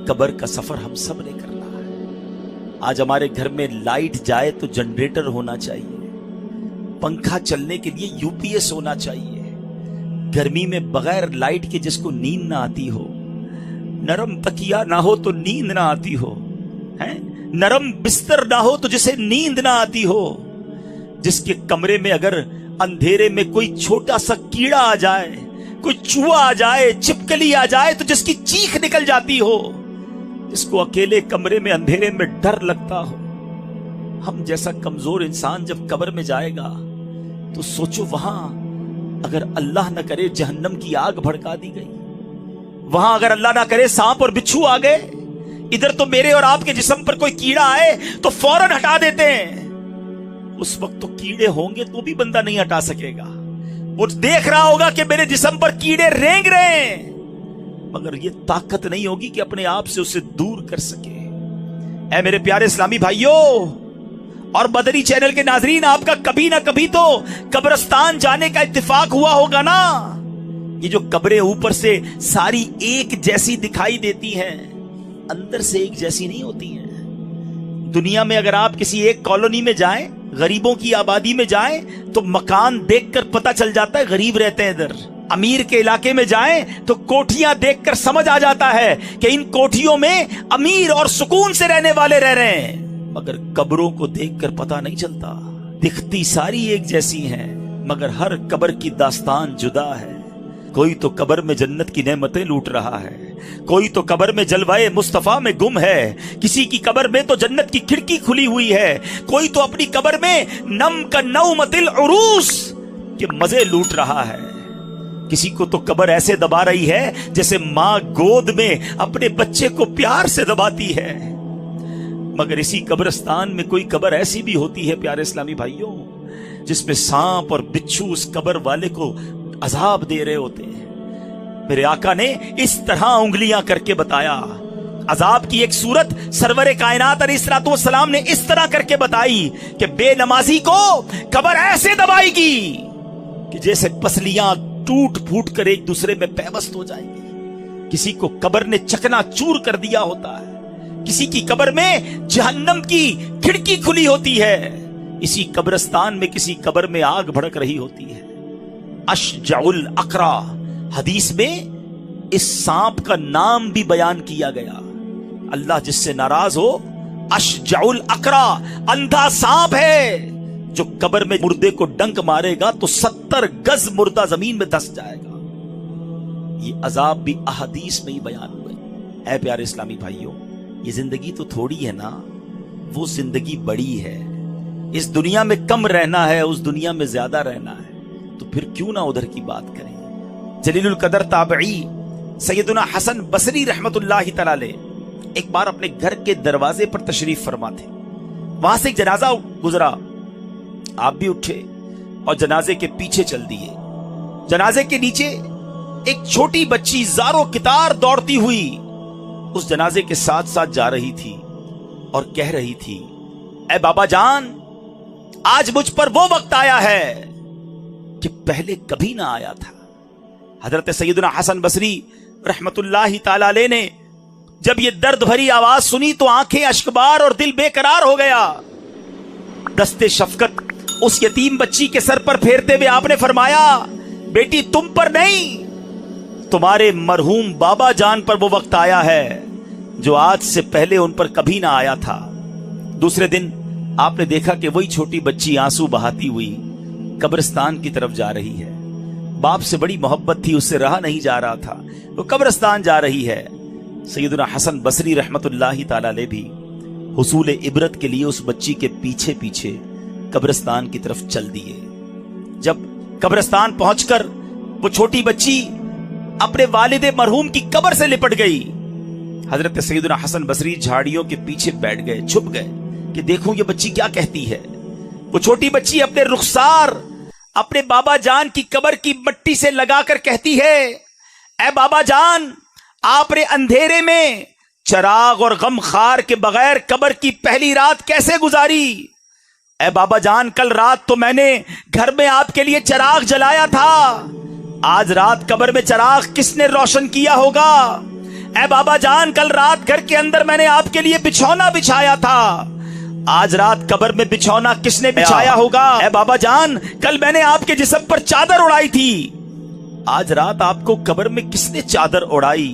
قبر کا سفر ہم سب نے کرنا ہے۔ آج ہمارے گھر میں لائٹ جائے تو جنریٹر ہونا چاہیے، پنکھا چلنے کے لیے یو پی ایس ہونا چاہیے۔ گرمی میں بغیر لائٹ کے جس کو نیند نہ آتی ہو، نرم تکیا نہ ہو تو نیند نہ آتی ہو، نرم بستر نہ ہو تو جسے نیند نہ آتی ہو، جس کے کمرے میں اگر اندھیرے میں کوئی چھوٹا سا کیڑا آ جائے، کوئی چوہا آ جائے، چھپکلی آ جائے تو جس کی چیخ نکل جاتی ہو، جس کو اکیلے کمرے میں اندھیرے میں ڈر لگتا ہو۔ ہم جیسا کمزور انسان جب قبر میں جائے گا تو سوچو، وہاں اگر اللہ نہ کرے جہنم کی آگ بھڑکا دی گئی، وہاں اگر اللہ نہ کرے سانپ اور بچھو آ گئے، ادھر تو میرے اور آپ کے جسم پر کوئی کیڑا آئے تو فوراً ہٹا دیتے ہیں۔ اس وقت تو کیڑے ہوں گے تو بھی بندہ نہیں ہٹا سکے گا، وہ دیکھ رہا ہوگا کہ میرے جسم پر کیڑے رینگ رہے ہیں، مگر یہ طاقت نہیں ہوگی کہ اپنے آپ سے اسے دور کر سکے۔ اے میرے پیارے اسلامی بھائیوں اور مدنی چینل کے ناظرین، آپ کا کبھی نہ کبھی تو قبرستان جانے کا اتفاق ہوا ہوگا نا۔ یہ جو قبریں اوپر سے ساری ایک جیسی دکھائی دیتی ہیں، اندر سے ایک جیسی نہیں ہوتی ہیں۔ دنیا میں اگر آپ کسی ایک کالونی میں جائیں، غریبوں کی آبادی میں جائیں تو مکان دیکھ کر پتہ چل جاتا ہے غریب رہتے ہیں ادھر۔ امیر کے علاقے میں جائیں تو کوٹھیاں دیکھ کر سمجھ آ جاتا ہے کہ ان کوٹھیوں میں امیر اور سکون سے رہنے والے رہ رہے ہیں، مگر قبروں کو دیکھ کر پتہ نہیں چلتا۔ دکھتی ساری ایک جیسی ہیں، مگر ہر قبر کی داستان جدا ہے۔ کوئی تو قبر میں جنت کی نعمتیں لوٹ رہا ہے، کوئی تو قبر میں جلوائے مصطفیٰ میں گم ہے، کسی کی قبر میں تو جنت کی کھڑکی کھلی ہوئی ہے، کوئی تو اپنی قبر میں نم کا نومت العروس کے مزے لوٹ رہا ہے، کسی کو تو قبر ایسے دبا رہی ہے جیسے ماں گود میں اپنے بچے کو پیار سے دباتی ہے۔ مگر اسی قبرستان میں کوئی قبر ایسی بھی ہوتی ہے پیارے اسلامی بھائیوں، جس میں سانپ اور بچھو اس قبر والے کو عذاب دے رہے ہوتے ہیں۔ میرے آقا نے اس طرح انگلیاں کر کے بتایا، عذاب کی ایک صورت سرور کائنات علیہ الصلوۃ والسلام نے اس طرح کر کے بتائی کہ بے نمازی کو قبر ایسے دبائے گی کہ جیسے پسلیاں ٹوٹ پھوٹ کر ایک دوسرے میں پیوست ہو جائیں گی۔ کسی کو قبر نے چکنا چور کر دیا ہوتا ہے، کسی کی قبر میں جہنم کی کھڑکی کھلی ہوتی ہے، اسی قبرستان میں کسی قبر میں آگ بھڑک رہی ہوتی ہے۔ اشجع الاقرا، حدیث میں اس سانپ کا نام بھی بیان کیا گیا۔ اللہ جس سے ناراض ہو، اشجع الاقرا، اندھا سانپ ہے جو قبر میں مردے کو ڈنک مارے گا تو 70 گز مردہ زمین میں دھس جائے گا۔ یہ عذاب بھی احادیث میں ہی بیان ہوئے۔ اے پیارے اسلامی بھائیوں، یہ زندگی تو تھوڑی ہے نا، وہ زندگی بڑی ہے۔ اس دنیا میں کم رہنا ہے، اس دنیا میں زیادہ رہنا ہے، تو پھر کیوں نہ ادھر کی بات کریں۔ جلیل القدر تابعی سیدنا حسن بصری رحمت اللہ تعالی علیہ ایک بار اپنے گھر کے دروازے پر تشریف فرما تھے، وہاں سے ایک جنازہ گزرا، آپ بھی اٹھے اور جنازے کے پیچھے چل دیے۔ جنازے کے نیچے ایک چھوٹی بچی زاروں کتار دوڑتی ہوئی اس جنازے کے ساتھ ساتھ جا رہی تھی اور کہہ رہی تھی، اے بابا جان، آج مجھ پر وہ وقت آیا ہے کہ پہلے کبھی نہ آیا تھا۔ حضرت سیدنا حسن بصری رحمت اللہ تعالی علیہ نے جب یہ درد بھری آواز سنی تو آنکھیں اشکبار اور دل بے قرار ہو گیا۔ دستے شفقت اس یتیم بچی کے سر پر پھیرتے ہوئے آپ نے فرمایا، بیٹی تم پر نہیں، تمہارے مرحوم بابا جان پر وہ وقت آیا ہے جو آج سے پہلے ان پر کبھی نہ آیا تھا۔ دوسرے دن آپ نے دیکھا کہ وہی چھوٹی بچی آنسو بہاتی ہوئی قبرستان کی طرف جا رہی ہے۔ باپ سے بڑی محبت تھی، اس سے رہا نہیں جا رہا تھا، وہ قبرستان جا رہی ہے۔ سیدنا حسن بصری رحمت اللہ تعالی علیہ بھی حصول عبرت کے لیے اس بچی کے پیچھے پیچھے قبرستان کی طرف چل دیے۔ جب قبرستان پہنچ کر وہ چھوٹی بچی اپنے والد مرحوم کی قبر سے لپٹ گئی، حضرت سیدنا حسن بصری جھاڑیوں کے پیچھے بیٹھ گئے، چھپ گئے کہ دیکھوں یہ بچی کیا کہتی ہے۔ وہ چھوٹی بچی اپنے رخسار اپنے بابا جان کی قبر کی مٹی سے لگا کر کہتی ہے، اے بابا جان، آپ نے اندھیرے میں چراغ اور غم خار کے بغیر قبر کی پہلی رات کیسے گزاری؟ اے بابا جان، کل رات تو میں نے گھر میں آپ کے لیے چراغ جلایا تھا، آج رات قبر میں چراغ کس نے روشن کیا ہوگا؟ اے بابا جان کل رات گھر کے اندر میں نے آپ کے لیے بچھونا بچھایا تھا، آج رات قبر میں بچھونا کس نے بچھایا ہوگا؟ اے بابا جان کل میں نے آپ کے جسم پر چادر اڑائی تھی، آج رات آپ کو قبر میں کس نے چادر اڑائی؟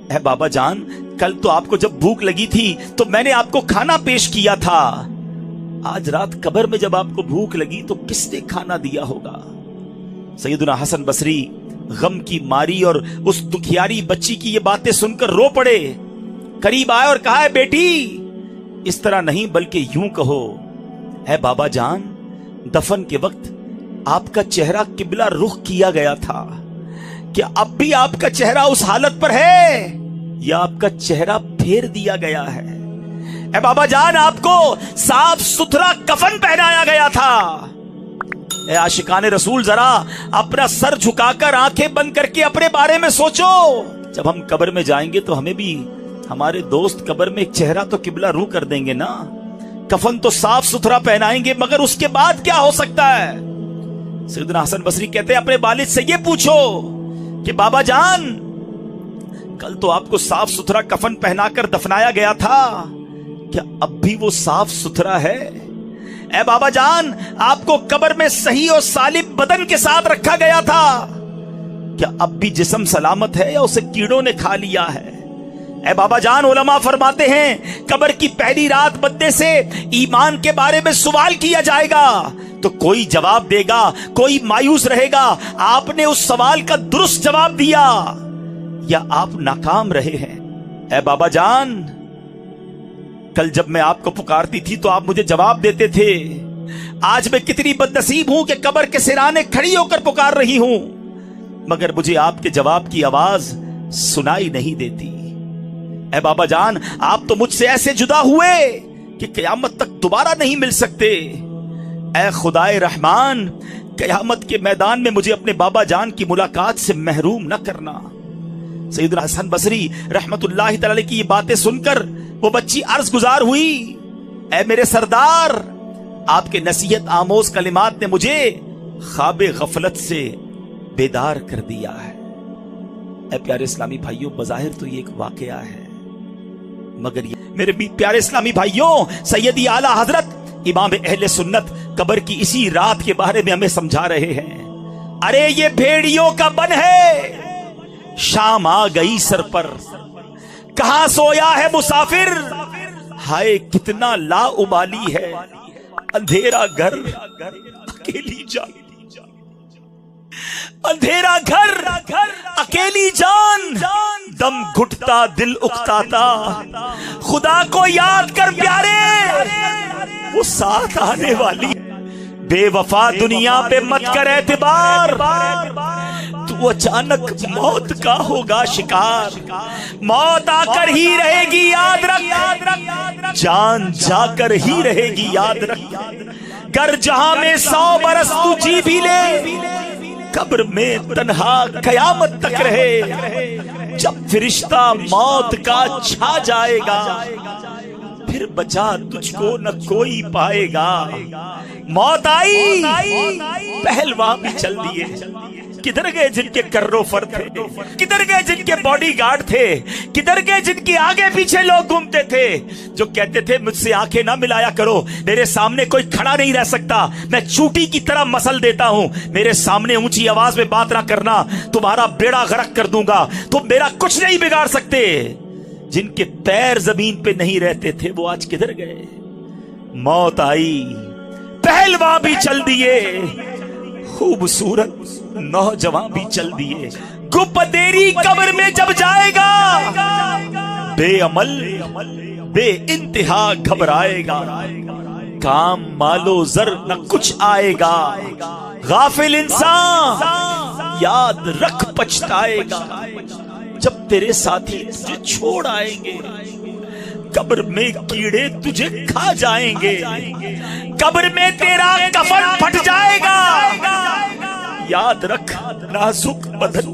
اے بابا جان کل تو آپ کو جب بھوک لگی تھی تو میں نے آپ کو کھانا پیش کیا تھا، آج رات قبر میں جب آپ کو بھوک لگی تو کس نے کھانا دیا ہوگا؟ سیدنا حسن بصری غم کی ماری اور اس دکھیاری بچی کی یہ باتیں سن کر رو پڑے، قریب آئے اور کہا، بیٹی اس طرح نہیں بلکہ یوں کہو، اے بابا جان دفن کے وقت آپ کا چہرہ قبلہ رخ کیا گیا تھا، کیا اب بھی آپ کا چہرہ اس حالت پر ہے یا آپ کا چہرہ پھیر دیا گیا ہے؟ اے بابا جان آپ کو صاف ستھرا کفن پہنایا گیا تھا، اے عاشقان رسول ذرا اپنا سر جھکا کر آنکھیں بند کر کے اپنے بارے میں سوچو، جب ہم قبر میں جائیں گے تو ہمیں بھی ہمارے دوست قبر میں ایک چہرہ تو قبلہ رو کر دیں گے نا، کفن تو صاف ستھرا پہنائیں گے، مگر اس کے بعد کیا ہو سکتا ہے؟ سیدنا حسن بصری کہتے ہیں اپنے والد سے یہ پوچھو کہ بابا جان کل تو آپ کو صاف ستھرا کفن پہنا کر دفنایا گیا تھا، کیا اب بھی وہ صاف ستھرا ہے؟ اے بابا جان آپ کو قبر میں صحیح اور سالم بدن کے ساتھ رکھا گیا تھا، کیا اب بھی جسم سلامت ہے یا اسے کیڑوں نے کھا لیا ہے؟ اے بابا جان علماء فرماتے ہیں قبر کی پہلی رات بندے سے ایمان کے بارے میں سوال کیا جائے گا تو کوئی جواب دے گا، کوئی مایوس رہے گا، آپ نے اس سوال کا درست جواب دیا یا آپ ناکام رہے ہیں؟ اے بابا جان کل جب میں آپ کو پکارتی تھی تو آپ مجھے جواب دیتے تھے، آج میں کتنی بدنصیب ہوں کہ قبر کے سرانے کھڑی ہو کر پکار رہی ہوں مگر مجھے آپ کے جواب کی آواز سنائی نہیں دیتی۔ اے بابا جان آپ تو مجھ سے ایسے جدا ہوئے کہ قیامت تک دوبارہ نہیں مل سکتے، اے خدائے رحمان قیامت کے میدان میں مجھے اپنے بابا جان کی ملاقات سے محروم نہ کرنا۔ سیدنا حسن بصری رحمت اللہ تعالی کی یہ باتیں سن کر وہ بچی عرض گزار ہوئی، اے میرے سردار آپ کے نصیحت آموز کلمات نے مجھے خواب غفلت سے بیدار کر دیا ہے۔ اے پیارے اسلامی بھائیوں بظاہر تو یہ ایک واقعہ ہے مگر یہ میرے پیارے اسلامی بھائیوں سیدی اعلی حضرت امام اہل سنت قبر کی اسی رات کے بارے میں ہمیں سمجھا رہے ہیں، ارے یہ بھیڑیوں کا بن ہے، شام آ گئی سر پر، کہاں سویا ہے مسافر، ہائے کتنا لا ابالی ہے، اندھیرا گھر اکیلی جان، اندھیرا گھر اکیلی جان، دم گھٹتا دل اکتاتا، خدا کو یاد کر پیارے وہ ساتھ آنے والی، بے وفا دنیا پہ مت کر اعتبار، تو اچانک موت کا ہوگا شکار، موت آ کر ہی رہے گی یاد رکھ، جان جا کر ہی رہے گی یاد رکھ، گر جہاں میں 100 برس تو جی بھی لے، قبر میں تنہا قیامت تک رہے، جب فرشتہ موت کا چھا جائے گا پھر بچا تجھ کو نہ کوئی پائے گا، موت آئی پہلوان بھی چل دیے، کدھر گئے جن کے کرو فر تھے، کدھر گئے جن کے باڈی گارڈ تھے، کدھر گئے جن کے آگے پیچھے لوگ گھومتے تھے جو کہتے تھے مجھ سے آنکھیں نہ ملایا کرو، میرے سامنے کوئی کھڑا نہیں رہ سکتا، میں چوٹی کی طرح مسل دیتا ہوں، میرے سامنے اونچی آواز میں بات نہ کرنا تمہارا بیڑا غرق کر دوں گا، تم میرا کچھ نہیں بگاڑ سکتے، جن کے پیر زمین پہ نہیں رہتے تھے وہ آج کدھر گئے؟ موت آئی پہلوان بھی چل دیے، خوبصورت نوجوان بھی چل دیے، گپدیری قبر میں جب جائے گا بے عمل بے انتہا گھبرائے گا، کام مالو زر نہ کچھ آئے گا، غافل انسان یاد رکھ پچھتائے گا، جب تیرے ساتھی تجھے چھوڑ آئیں گے قبر میں کیڑے تجھے کھا جائیں گے، قبر میں تیرا کفن پھٹ جائے گا، یاد رکھ نازک بدن